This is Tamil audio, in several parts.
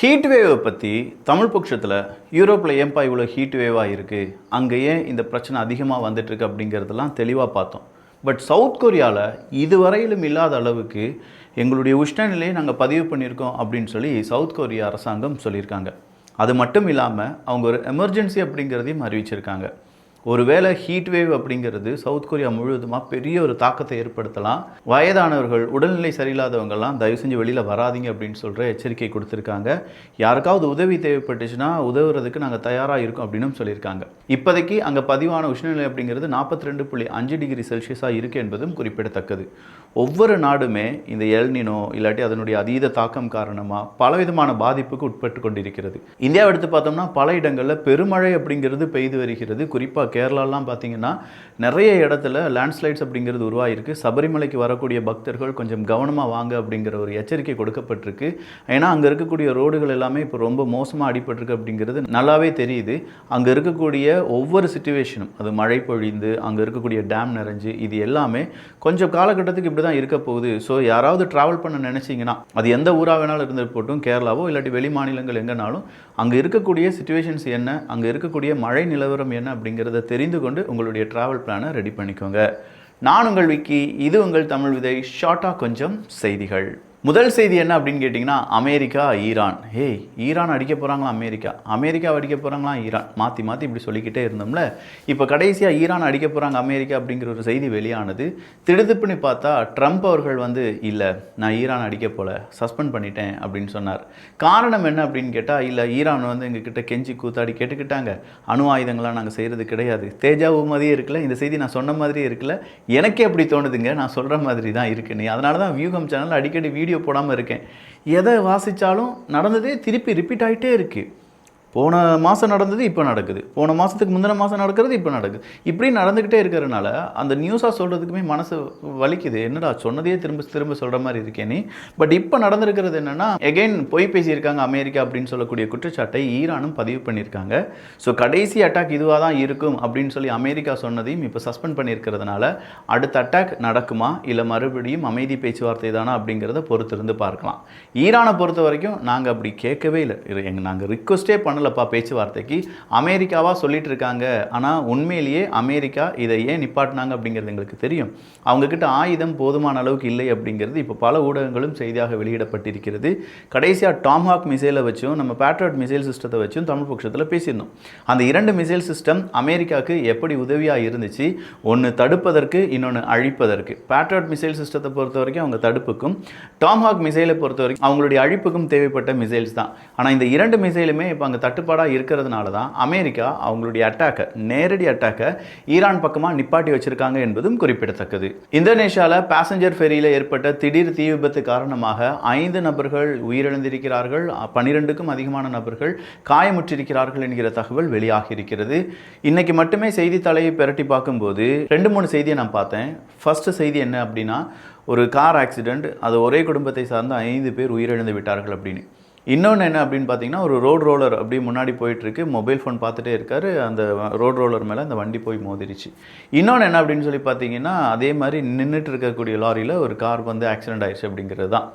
ஹீட் வேவை பற்றி தமிழ் பட்சத்தில் யூரோப்பில் ஏன்பா இவ்வளோ ஹீட் வேவாக இருக்குது, அங்கே ஏன் இந்த பிரச்சனை அதிகமாக வந்துட்டுருக்கு அப்படிங்கிறதெல்லாம் தெளிவாக பார்த்தோம். பட் சவுத் கொரியாவில் இதுவரையிலும் இல்லாத அளவுக்கு எங்களுடைய உஷ்ணநிலையை நாங்கள் பதிவு பண்ணியிருக்கோம் அப்படின்னு சொல்லி சவுத் கொரியா அரசாங்கம் சொல்லியிருக்காங்க. அது மட்டும் இல்லாமல் அவங்க ஒரு எமர்ஜென்சி அப்படிங்கிறதையும் அறிவிச்சிருக்காங்க. ஒருவேளை ஹீட் வேவ் அப்படிங்கிறது சவுத் கொரியா முழுவதுமாக பெரிய ஒரு தாக்கத்தை ஏற்படுத்தலாம். வயதானவர்கள், உடல்நிலை சரியில்லாதவங்கள்லாம் தயவு செஞ்சு வெளியில் வராதிங்க அப்படின்னு சொல்கிற எச்சரிக்கை கொடுத்துருக்காங்க. யாருக்காவது உதவி தேவைப்பட்டுச்சுன்னா உதவுறதுக்கு நாங்கள் தயாராக இருக்கோம் அப்படின்னு சொல்லியிருக்காங்க. இப்போதைக்கு அங்கே பதிவான உஷ்ணநிலை அப்படிங்கிறது 42.5 டிகிரி செல்சியஸாக இருக்குது என்பதும் குறிப்பிடத்தக்கது. ஒவ்வொரு நாடுமே இந்த எல்னினோ இல்லாட்டி அதனுடைய அதீத தாக்கம் காரணமாக பலவிதமான பாதிப்புக்கு உட்பட்டு கொண்டிருக்கிறது. இந்தியாவை எடுத்து பார்த்தோம்னா பல இடங்களில் பெருமழை அப்படிங்கிறது பெய்து வருகிறது. குறிப்பாக கேரளாலாம் பார்த்தீங்கன்னா நிறைய இடத்துல லேண்ட்ஸ்லைட்ஸ் அப்படிங்கிறது உருவாகிருக்கு. சபரிமலைக்கு வரக்கூடிய பக்தர்கள் கொஞ்சம் கவனமாக வாங்க அப்படிங்கிற ஒரு எச்சரிக்கை கொடுக்கப்பட்டிருக்கு. ஏன்னா அங்கே இருக்கக்கூடிய ரோடுகள் எல்லாமே இப்போ ரொம்ப மோசமாக அடிபட்டிருக்கு அப்படிங்கிறது நல்லாவே தெரியுது. அங்கே இருக்கக்கூடிய ஒவ்வொரு சிச்சுவேஷனும், அது மழை பொழிந்து அங்கே இருக்கக்கூடிய டேம் நிறைஞ்சு, இது எல்லாமே கொஞ்சம் காலகட்டத்துக்கு இப்படி தான் இருக்க போகுது. ஸோ யாராவது ட்ராவல் பண்ண நினச்சிங்கன்னா அது எந்த ஊராக வேணாலும் இருந்துட்டு போட்டும், கேரளாவோ இல்லாட்டி வெளி மாநிலங்கள் எங்கேனாலும் அங்கே இருக்கக்கூடிய சிச்சுவேஷன்ஸ் என்ன, அங்கே இருக்கக்கூடிய மழை நிலவரம் என்ன அப்படிங்கிறத தெரிந்து கொண்டு உங்களுடைய ட்ராவல் பிளானை ரெடி பண்ணிக்கோங்க. நான் உங்கள் விக்கி, இது உங்கள் தமிழ் விதை. ஷார்ட்டாக கொஞ்சம் செய்திகள். முதல் செய்தி என்ன அப்படின்னு கேட்டிங்கன்னா, அமெரிக்கா ஈரான். ஈரான் அடிக்க போகிறாங்களா அமெரிக்கா அடிக்க போகிறாங்களா ஈரான், மாற்றி மாற்றி இப்படி சொல்லிக்கிட்டே இருந்தோம்ல. இப்போ கடைசியாக ஈரான் அடிக்க போகிறாங்க அமெரிக்கா அப்படிங்கிற ஒரு செய்தி வெளியானது. திடுதிப்புன்னு பார்த்தா ட்ரம்ப் அவர்கள் இல்லை, நான் ஈரான் அடிக்க போல, சஸ்பெண்ட் பண்ணிட்டேன் அப்படின்னு சொன்னார். காரணம் என்ன அப்படின்னு கேட்டால், இல்லை ஈரான் எங்ககிட்ட கெஞ்சி கூத்தாடி கேட்டுக்கிட்டாங்க, அணு ஆயுதங்களாக நாங்கள் செய்கிறது கிடையாது. தேஜாவு மாதிரியே இருக்குல்ல, இந்த செய்தி நான் சொன்ன மாதிரியே இருக்குல்ல, எனக்கே அப்படி தோணுதுங்க, நான் சொல்கிற மாதிரி தான் இருக்குன்னு. அதனால தான் வியூகம் சேனல் அடிக்கடி வீடியோ போடாமல் இருக்கேன். எதை வாசித்தாலும் நடந்ததே திருப்பி ரிப்பீட் ஆகிட்டே இருக்குது. போன மாதம் நடந்தது இப்போ நடக்குது, போன மாதத்துக்கு முந்தின மாதம் நடக்கிறது இப்போ நடக்குது. இப்படி நடந்துக்கிட்டே இருக்கிறதுனால அந்த நியூஸாக சொல்கிறதுக்குமே மனசு வலிக்குது. என்னடா சொன்னதையே திரும்ப திரும்ப சொல்கிற மாதிரி இருக்கேனே. பட் இப்போ நடந்திருக்கிறது என்னென்னா, எகெயின் பொய் பேசியிருக்காங்க அமெரிக்கா அப்படின்னு சொல்லக்கூடிய குற்றச்சாட்டை ஈரானும் பதிவு பண்ணியிருக்காங்க. ஸோ கடைசி அட்டாக் இதுவாக தான் இருக்கும் அப்படின்னு சொல்லி அமெரிக்கா சொன்னதையும் இப்போ சஸ்பெண்ட் பண்ணியிருக்கிறதுனால அடுத்த அட்டாக் நடக்குமா இல்லை மறுபடியும் அமைதி பேச்சுவார்த்தை தானா அப்படிங்கிறத பொறுத்திருந்து பார்க்கலாம். ஈரானை பொறுத்த வரைக்கும் நாங்கள் அப்படி கேட்கவே இல்லை, நாங்கள் ரிக்வஸ்டே பண்ணலப்பா பேச்சுவார்த்தைக்கு, அமெரிக்காவாக சொல்லிட்டு இருக்காங்க. ஆனால் உண்மையிலேயே அமெரிக்கா இதை ஏன் நிப்பாட்டினாங்க அப்படிங்கிறது எங்களுக்கு தெரியும். அவங்கக்கிட்ட ஆயுதம் போதுமான அளவுக்கு இல்லை அப்படிங்கிறது இப்போ பல ஊடகங்களும் செய்தியாக வெளியிடப்பட்டிருக்கிறது. கடைசியாக டாம்ஹாக் மிசைலை வச்சும் நம்ம பேட்ரியாட் மிசைல் சிஸ்டத்தை வச்சும் தமிழ் பட்சத்தில் பேசியிருந்தோம். அந்த 2 மிசைல் சிஸ்டம் அமெரிக்காவுக்கு எப்படி உதவியாக இருந்துச்சு, ஒன்று தடுப்பதற்கு, இன்னொன்று அழிப்பதற்கு. பேட்ரியாட் மிசைல் சிஸ்டத்தை பொறுத்த வரைக்கும் அவங்க தடுப்புக்கும், டாம்ஹாக் மிசைலை பொறுத்த வரைக்கும் அவங்களுடைய அழிப்புக்கும் தேவைப்பட்ட மிசைல்ஸ் தான். ஆனால் இந்த 2 மிசைலுமே இப்போ அங்கே தட்டுப்பாடாக இருக்கிறதுனால தான் அமெரிக்கா அவங்களுடைய அட்டாக்கை, நேரடி அட்டாக்கை ஈரான் பக்கமாக நிப்பாட்டி வச்சிருக்காங்க என்பதும் குறிப்பிடத்தக்கது. இந்தோனேஷியாவில் பேசஞ்சர் ஃபெரியில் ஏற்பட்ட திடீர் தீ விபத்து காரணமாக 5 நபர்கள் உயிரிழந்திருக்கிறார்கள், 12க்கும் அதிகமான நபர்கள் காயமுற்றிருக்கிறார்கள் என்கிற தகவல் வெளியாகி இருக்கிறது. இன்னைக்கு மட்டுமே செய்தித்தாளையை பிரட்டி பார்க்கும்போது 2-3 செய்தியை நான் பார்த்தேன். ஃபர்ஸ்ட் செய்தி என்ன அப்படின்னா, ஒரு கார் ஆக்சிடெண்ட், அது ஒரே குடும்பத்தை சார்ந்த 5 பேர் உயிரிழந்து விட்டார்கள் அப்படின்னு. இன்னொன்று என்ன அப்படின்னு பார்த்தீங்கன்னா, ஒரு ரோட் ரோலர் அப்படியே முன்னாடி போயிட்டுருக்கு, மொபைல் ஃபோன் பார்த்துட்டே இருக்கார், அந்த ரோட் ரோலர் மேலே அந்த வண்டி போய் மோதிருச்சு. இன்னொன்று என்ன அப்படின்னு சொல்லி பார்த்தீங்கன்னா, அதே மாதிரி நின்றுட்டு இருக்கக்கூடிய லாரியில் ஒரு கார் ஆக்சிடென்ட் ஆயிடுச்சு அப்படிங்கிறது தான்.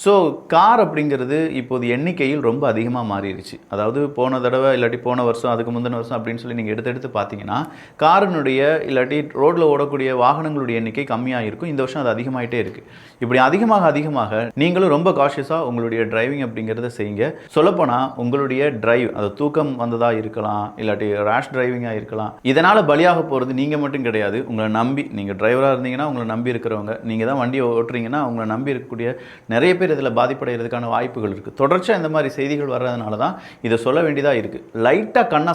ஸோ கார் அப்படிங்கிறது இப்போது எண்ணிக்கையில் ரொம்ப அதிகமாக மாறிடுச்சு. அதாவது போன தடவை இல்லாட்டி போன வருஷம், அதுக்கு முந்தின வருஷம் அப்படின்னு சொல்லி நீங்கள் எடுத்து பார்த்தீங்கன்னா, காரினுடைய இல்லாட்டி ரோட்டில் ஓடக்கூடிய வாகனங்களுடைய எண்ணிக்கை கம்மியாக இருக்கும். இந்த வருஷம் அது அதிகமாகிட்டே இருக்குது. இப்படி அதிகமாக நீங்களும் ரொம்ப காஷியஸாக உங்களுடைய டிரைவிங் அப்படிங்கிறத செய்யுங்க. சொல்லப்போனால் உங்களுடைய டிரைவ், அது தூக்கம் வந்ததாக இருக்கலாம், இல்லாட்டி ரேஷ் டிரைவிங்காக இருக்கலாம். இதனால் பலியாக போகிறது நீங்கள் மட்டும் கிடையாது, உங்களை நம்பி, நீங்கள் டிரைவராக இருந்தீங்கன்னா உங்களை நம்பி இருக்கிறவங்க, நீங்கள் தான் வண்டியை ஓட்டுறீங்கன்னா உங்களை நம்பி இருக்கக்கூடிய நிறைய பேர் இதில் பாதிப்படைகிறதுக்கான வாய்ப்புகள் இருக்குது. தொடர்ச்சியாக இந்த மாதிரி செய்திகள் வர்றதுனால தான் இதை சொல்ல வேண்டியதாக இருக்குது. லைட்டாக கண்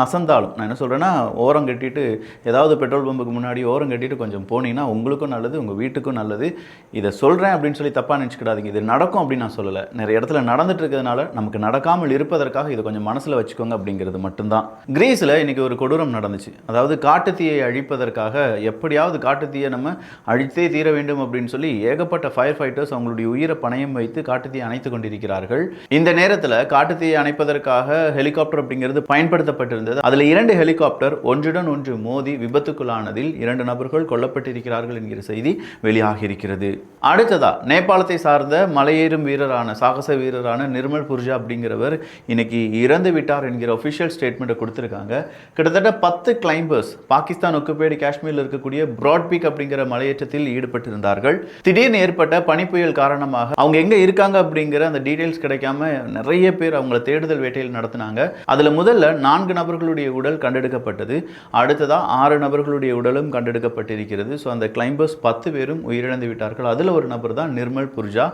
அசந்தாலும் நான் என்ன சொல்கிறேன்னா, ஓரம் கட்டிட்டு, ஏதாவது பெட்ரோல் பம்புக்கு முன்னாடி ஓரம் கட்டிட்டு கொஞ்சம் போனீங்கன்னா உங்களுக்கும் நல்லது, உங்கள் வீட்டுக்கும் நல்லது. இதை சொல்கிறேன் அப்படின்னு சொல்லி தப்பாக நினச்சிக்கிடாதீங்க. இது நடக்கும் அப்படின்னு நான் சொல்லலை, நிறைய இடத்துல நடந்துட்டு இருக்கிறதுனால நமக்கு நடக்காமல் இருப்பதற்காக இதை கொஞ்சம் மனசில் வச்சுக்கோங்க அப்படிங்கிறது மட்டும்தான். கிரீஸில் இன்றைக்கி ஒரு கொடூரம் நடந்துச்சு. அதாவது காட்டுத்தீயை அழிப்பதற்காக எப்படியாவது காட்டுத்தீயை நம்ம அழித்தே தீர வேண்டும் அப்படின்னு சொல்லி ஏகப்பட்ட ஃபயர் ஃபைட்டர்ஸ் அவங்களுடைய தங்களுடைய உயிரை பணயம் வைத்து காட்டுத்தீயை அணைத்துக் கொண்டிருக்கிறார்கள். இந்த நேரத்தில் காட்டுத்தீயை அணைப்பதற்காக ஹெலிகாப்டர் அப்படிங்கிறது பயன்படுத்தப்பட்டிருந்தது. அதில் 2 ஹெலிகாப்டர் ஒன்றுடன் ஒன்று மோதி விபத்துக்குள்ளானதில் 2 நபர்கள் கொல்லப்பட்டிருக்கிறார்கள் என்கிற செய்தி வெளியாகி இருக்கிறது. அடுத்ததா நேபாளத்தை சார்ந்த மலையேறும் வீரரான சாகச வீரரான நிர்மல் புர்ஜா அப்படிங்கிறவர் இன்னைக்கு இறந்து விட்டார் என்கிற ஒபிஷியல் ஸ்டேட்மெண்ட்டை கொடுத்திருக்காங்க. கிட்டத்தட்ட 10 கிளைம்பர்ஸ் பாகிஸ்தான் ஒக்குபைடு காஷ்மீரில் இருக்கக்கூடிய பிராட் பீக் அப்படிங்கிற மலையேற்றத்தில் ஈடுபட்டிருந்தார்கள். திடீர்னு ஏற்பட்ட பனிப்புயல் காரணமாக அவங்க எங்க இருக்காங்க அப்படிங்கிற அந்த டீடைல்ஸ் கிடைக்காம நிறைய பேர் அவங்கள தேடுதல் வேட்டையில் நடத்தினாங்க. அதுல முதல்ல 4 நபர்களுடைய உடல் கண்டெடுக்கப்பட்டது. அடுத்ததா 6 நபர்களுடைய உடலும் கண்டெடுக்கப்பட்டிருக்கிறது. ஸோ அந்த கிளைம்பர்ஸ் 10 பேரும் உயிரிழந்து விட்டார்கள். அதில் ஒரு நபர் தான் நிர்மல் புர்ஜா.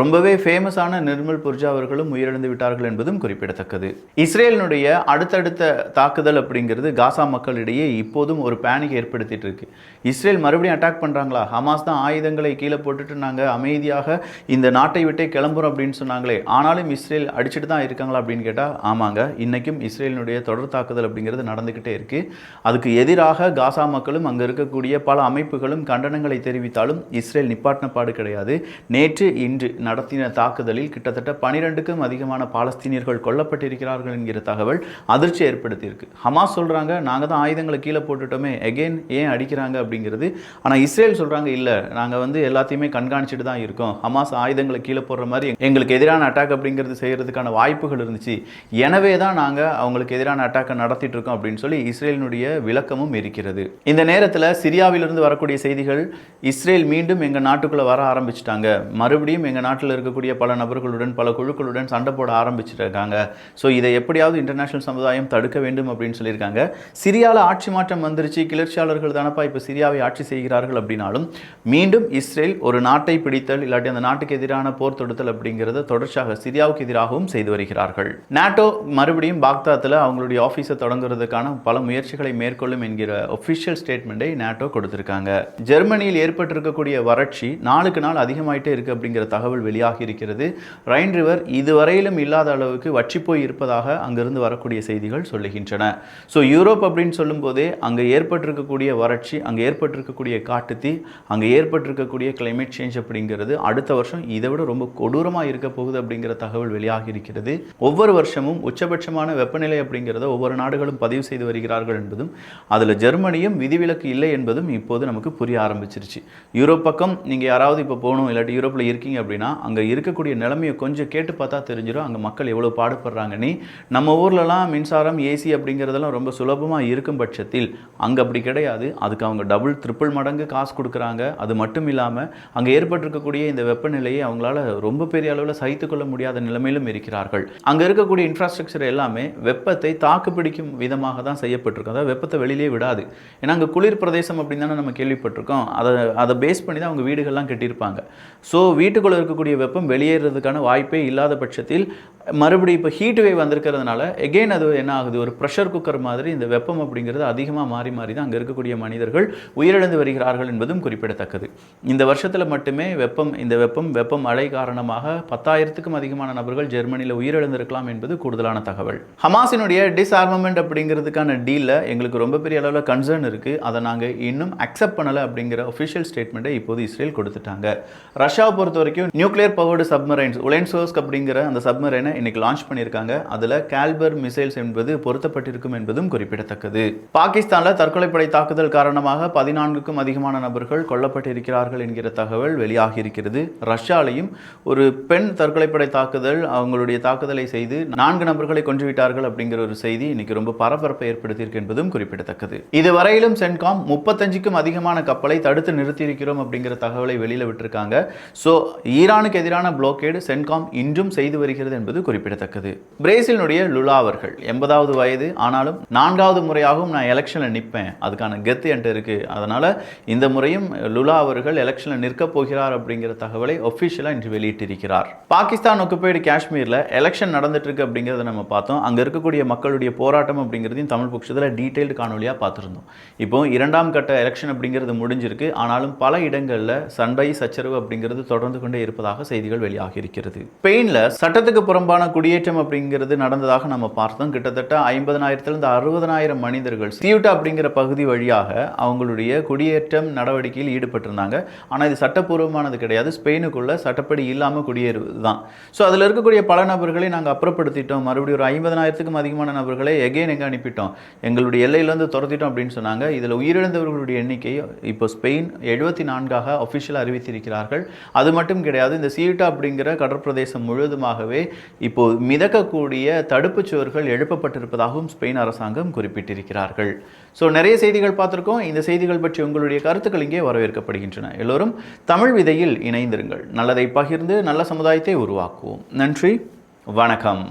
ரொம்பவே ஃபேமஸான நிர்மல் புர்ஜா அவர்களும் உயிரிழந்து விட்டார்கள் என்பதும் குறிப்பிடத்தக்கது. இஸ்ரேலினுடைய அடுத்தடுத்த தாக்குதல் அப்படிங்கிறது காசா மக்களிடையே இப்போதும் ஒரு பேனிக் ஏற்படுத்திட்டு இருக்கு. இஸ்ரேல் மறுபடியும் அட்டாக் பண்றாங்களா, ஹமாஸ் தான் ஆயுதங்களை கீழே போட்டுட்டு நாங்கள் அமைதியாக இந்த நாட்டை விட்டே கிளம்புறோம் அப்படின்னு சொன்னாங்களே, ஆனாலும் இஸ்ரேல் அடிச்சுட்டு தான் இருக்காங்களா அப்படின்னு கேட்டால் ஆமாங்க, இன்னைக்கும் இஸ்ரேலினுடைய தொடர் தாக்குதல் அப்படிங்கிறது நடந்துக்கிட்டே இருக்கு. அதுக்கு எதிராக காசா மக்களும் அங்கே இருக்கக்கூடிய பல அமைப்புகளும் கண்டனங்களை தெரிவித்தாலும் இஸ்ரேல் நிப்பாட்டின பாடு கிடையாது. நேற்று இன்று நடத்தின தாக்குதலில் கிட்டத்தட்ட 12க்கும் அதிகமான பாலஸ்தீனியர்கள் கொல்லப்பட்டிருக்கிறார்கள் என்கிற தகவல் அதிர்ச்சி ஏற்படுத்தியிருக்கு. ஹமாஸ் சொல்றாங்க நாங்கள் தான் ஆயுதங்களை கீழே போட்டுட்டோமே, எகெயின் ஏன் அடிக்கிறாங்க அப்படிங்கிறது. ஆனால் இஸ்ரேல் சொல்றாங்க இல்லை, நாங்கள் எல்லாத்தையுமே கண்காணிச்சுட்டு தான் இருக்கோம். ஹமாஸ் ஆயுதங்களை கீழே போடுற மாதிரி எங்களுக்கு எதிரான அட்டாக் அப்படிங்கிறது செய்யறதுக்கான வாய்ப்புகள் இருந்துச்சு, எனவே தான் நாங்கள் அவங்களுக்கு எதிரான அட்டாக்கை நடத்திட்டு இருக்கோம் அப்படின்னு சொல்லி இஸ்ரேலினுடைய விளக்கமும் இருக்கிறது. இந்த நேரத்தில் சிரியாவிலிருந்து வரக்கூடிய செய்திகள், இஸ்ரேல் மீண்டும் எங்கள் நாட்டுக்குள்ளே வர ஆரம்பிச்சிட்டாங்க, மறுபடியும் எங்கள் நாட்டில் இருக்கக்கூடிய பல நபர்களுடன் பல குழுக்களுடன் சண்டை போட ஆரம்பிச்சிருக்காங்க. ஸோ இதை எப்படியாவது இன்டர்நேஷனல் சமுதாயம் தடுக்க வேண்டும் அப்படின்னு சொல்லியிருக்காங்க. சிரியாவில் ஆட்சி மாற்றம் வந்துருச்சு, கிளர்ச்சியாளர்கள் தானப்பா இப்போ சிரியாவை ஆட்சி செய்கிறார்கள் அப்படின்னாலும் மீண்டும் இஸ்ரேல் ஒரு நாட்டை பிடித்தல் இல்லாட்டி அந்த நாட்டுக்கு எதிரான போர் தொடுத்தல் அப்படிங்கிறத தொடர்ச்சியாக சிரியாவுக்கு எதிராகவும் செய்து வருகிறார்கள். நாட்டோ மறுபடியும் பாக்தாத்தில் அவங்களுடைய ஆஃபீஸை தொடங்குறதுக்கான பல முயற்சிகளை மேற்கொள்ளும் என்கிற ஒஃபிஷியல் ஸ்டேட்மெண்ட்டை நாட்டோ கொடுத்திருக்காங்க. ஜெர்மனியில் ஏற்பட்டிருக்கக்கூடிய வறட்சி நாளுக்கு நாள் அதிகமாயிட்டே இருக்கு அப்படிங்கிற தகவல் வெளியாகி இருக்கிறது. ரைன் ரிவர் இதுவரையிலும் இல்லாத அளவுக்கு வற்றி போய் இருப்பதாக அங்கிருந்து வரக்கூடிய செய்திகள் சொல்லுகின்றன. ஸோ யூரோப் அப்படின்னு சொல்லும் போதே அங்கே ஏற்பட்டிருக்கக்கூடிய வறட்சி, அங்கே ஏற்பட்டிருக்கக்கூடிய காட்டுத்தீ, அங்கே ஏற்பட்டிருக்கக்கூடிய கிளைமேட் சேஞ்ச் அப்படிங்கிறது அடுத்த வருஷம் இதை விட ரொம்ப கொடூரமாக இருக்க போகுது அப்படிங்கிற தகவல் வெளியாகி இருக்கிறது. ஒவ்வொரு வருஷமும் உச்சபட்சமான வெப்பநிலை அப்படிங்கிறத ஒவ்வொரு நாடுகளும் பதிவு செய்து வருகிறார்கள் என்பதும் அதில் ஜெர்மனியும் விதிவிலக்கு இல்லை என்பதும் இப்போது நமக்கு புரிய ஆரம்பிச்சிருச்சு. யூரோப் பக்கம் நீங்கள் யாராவது இப்போ போகணும் இல்லாட்டி யூரோப்பில் இருக்கீங்க அப்படின்னா அங்கே இருக்கக்கூடிய நிலைமையை கொஞ்சம் கேட்டு பார்த்தா தெரிஞ்சிடும் அங்கே மக்கள் எவ்வளோ பாடுபடுறாங்கன்னு. நம்ம ஊர்லலாம் மின்சாரம் ஏசி அப்படிங்கிறதெல்லாம் ரொம்ப சுலபமாக இருக்கும் பட்சத்தில் அங்கே அப்படி கிடையாது. அதுக்கு அவங்க டபுள் ட்ரிபிள் மடங்கு காசு கொடுக்குறாங்க. அது மட்டும் இல்லாமல் அங்கே ஏற்பட்டிருக்கக்கூடிய இந்த வெப்பநிலையை அவங்களால ரொம்ப பெரிய அளவில் சகித்துக்கொள்ள முடியாத நிலைமையிலும் இருக்கிறார்கள். அங்கே இருக்கக்கூடிய இன்ஃப்ராஸ்ட்ரக்சர் எல்லாமே வெப்பத்தை தாக்கு பிடிக்கும் விதமாக தான் செய்யப்பட்டிருக்கும். அதாவது வெப்பத்தை வெளியிலே விடாது. ஏன்னா அங்கே குளிர் பிரதேசம் அப்படின்னு தானே நம்ம கேள்விப்பட்டிருக்கோம். அதை பேஸ் பண்ணி தான் அவங்க வீடுகள்லாம் கட்டியிருப்பாங்க. ஸோ வீட்டுக்குள்ளே இருக்கக்கூடிய வெப்பம் வெளியேறதுக்கான வாய்ப்பே இல்லாத பட்சத்தில் மறுபடியும் இப்போ ஹீட் வேவ் வந்திருக்கிறதுனால எகெயின் அது என்ன ஆகுது, ஒரு ப்ரெஷர் குக்கர் மாதிரி இந்த வெப்பம் அப்படிங்கிறது அதிகமாக மாறி மாறி தான் அங்கே இருக்கக்கூடிய மனிதர்கள் உயிரிழந்து வருகிறார்கள் என்பதும் குறிப்பிடத்தக்கது. இந்த வருஷத்தில் மட்டுமே வெப்பம் மழை காரணமாக 10,000க்கும் அதிகமான நபர்கள் ஜெர்மனியில் உயிரிழந்திருக்கலாம் என்பது கூடுதலான தகவல். ஹமாஸினுடைய டிஸ்ஆர்மமெண்ட் அப்படிங்கிறதுக்கான டீலில் எங்களுக்கு ரொம்ப பெரிய அளவில் கன்சர்ன் இருக்குது. அதை நாங்கள் இன்னும் அக்செப்ட் பண்ணலை அப்படிங்கிற ஒஃபிஷியல் ஸ்டேட்மெண்ட்டை இப்போது இஸ்ரேல் கொடுத்துட்டாங்க. ரஷ்யாவை பொறுத்த வரைக்கும் நியூக்ளியர் பவர்டு சப்மரைன்ஸ் உலென்சோஸ்க் அப்படிங்கிற அந்த சப்மரைனை இன்னைக்கு லான்ச் பண்ணியிருக்காங்க. அதில் கால்பர் மிசைல்ஸ் என்பது பொருத்தப்பட்டிருக்கும் என்பதும் குறிப்பிடத்தக்கது. பாகிஸ்தானில் தற்கொலைப்படை தாக்குதல் காரணமாக 14க்கும் அதிகமான நபர்கள் கொல்லப்பட்டிருக்கிறார்கள் என்கிற தகவல் வெளியாகி இருக்கிறது. ரஷ்யாலையும் ஒரு பெண் தற்கொலைப்படை தாக்குதல் அவங்களுடைய தாக்குதலை செய்து 4 நபர்களை கொன்றுவிட்டார்கள் அப்படிங்கிற ஒரு செய்தி இன்னைக்கு ரொம்ப பரபரப்பை ஏற்படுத்தியிருக்கு என்பதும் குறிப்பிடத்தக்கது. இதுவரையிலும் சென்காம் 35க்கும் அதிகமான கப்பலை தடுத்து நிறுத்தியிருக்கிறோம் அப்படிங்கிற தகவலை வெளியில் விட்டிருக்காங்க. ஸோ ஈரானுக்கு எதிரான புளோக்கேடு சென்காம் இன்றும் செய்து வருகிறது என்பது குறிப்பிடத்தக்கது. பிரேசிலினுடைய லுலா அவர்கள் 80வது வயது, ஆனாலும் 4வது முறையாகவும் நான் எலெக்ஷனில் நிற்பேன், அதுக்கான கெத்து என்கிட்ட இருக்கு, அதனால இந்த முறையும் லுலா அவர்கள் எலெக்ஷனில் நிற்க போகிறார் அப்படிங்கிற தகவலை ஒஃபிஷியலாக இன்று வெளியிட்டிருக்கிறார். பாகிஸ்தான் ஒக்குபைடு காஷ்மீரில் எலெக்ஷன் நடந்துட்டு இருக்கு அப்படிங்கிறத நம்ம பார்த்தோம். அங்கே இருக்கக்கூடிய மக்களுடைய போராட்டம் அப்படிங்கிறதையும் தமிழ் பட்சத்தில் டீட்டெயில்டு காணொலியாக பார்த்துருந்தோம். இப்போ 2ஆம் கட்ட எலெக்ஷன் அப்படிங்கிறது முடிஞ்சிருக்கு. ஆனாலும் பல இடங்களில் சண்டை சச்சரவு அப்படிங்கிறது தொடர்ந்து கொண்டே இருப்பதாக செய்திகள் வெளியாகி இருக்கிறது. ஸ்பெயினில் சட்டத்துக்கு புறம்பான பெரும்பாலான குடியேற்றம் அப்படிங்கிறது நடந்ததாக நம்ம பார்த்தோம். கிட்டத்தட்ட 50,000 60,000 மனிதர்கள் சியூட்டா அப்படிங்கிற பகுதி வழியாக அவங்களுடைய குடியேற்றம் நடவடிக்கையில் ஈடுபட்டிருந்தாங்க. ஆனால் இது சட்டப்பூர்வமானது கிடையாது. ஸ்பெயினுக்குள்ள சட்டப்படி இல்லாமல் குடியேறுவது தான். ஸோ அதில் இருக்கக்கூடிய பல நபர்களை நாங்கள் அப்புறப்படுத்திட்டோம். மறுபடியும் ஒரு 50,000க்கும் அதிகமான நபர்களை எங்கே அனுப்பிட்டோம், எங்களுடைய எல்லையிலேருந்து துரத்திட்டோம் அப்படின்னு சொன்னாங்க. இதில் உயிரிழந்தவர்களுடைய எண்ணிக்கை இப்போ ஸ்பெயின் 74ஆக அஃபிஷியலாக அறிவித்திருக்கிறார்கள். அது மட்டும் கிடையாது, இந்த சியூட்டா அப்படிங்கிற கடற்பிரதேசம் முழுவதுமாகவே இப்போ மிதக்கக்கூடிய தடுப்புச் சுவர்கள் எழுப்பப்பட்டிருப்பதாகவும் ஸ்பெயின் அரசாங்கம் குறிப்பிட்டிருக்கிறார்கள். ஸோ நிறைய செய்திகள் பார்த்துருக்கோம். இந்த செய்திகள் பற்றி உங்களுடைய கருத்துக்கள் இங்கே வரவேற்கப்படுகின்றன. எல்லோரும் தமிழ் விதையில் இணைந்திருங்கள். நல்லதை பகிர்ந்து நல்ல சமுதாயத்தை உருவாக்குவோம். நன்றி, வணக்கம்.